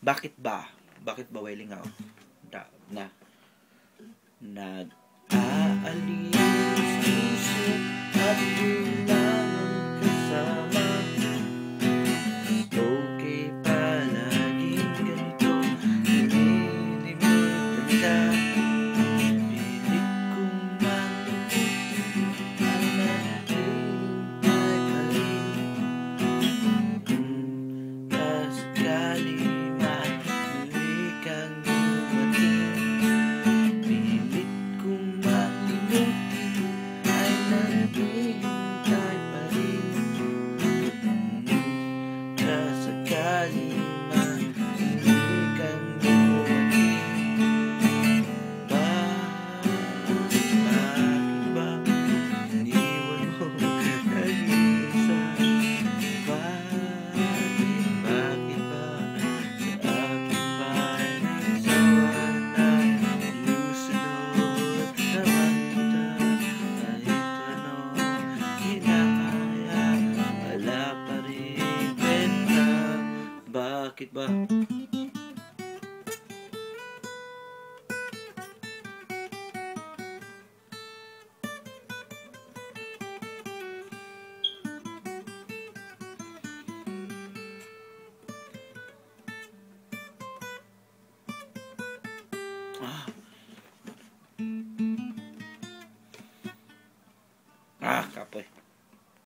Bakit ba? Bakit ba Welingaw? Nag-aalis puso at kailangan kasama. Okay palaging ganito, nililimutan ka. Pilit kong malupitan na hintay pa rin. Kasakali muli kang dumating. Pilit kong malimutin ay naghihintay pa rin. Kasakali muli kang dumating. Bakit ba iniwan mo nag-iisa? Bakit ba sa akin ba nagsawa na? Sinusunod naman kita kahit anong ginaya, wala pa rin benta. Bakit ba?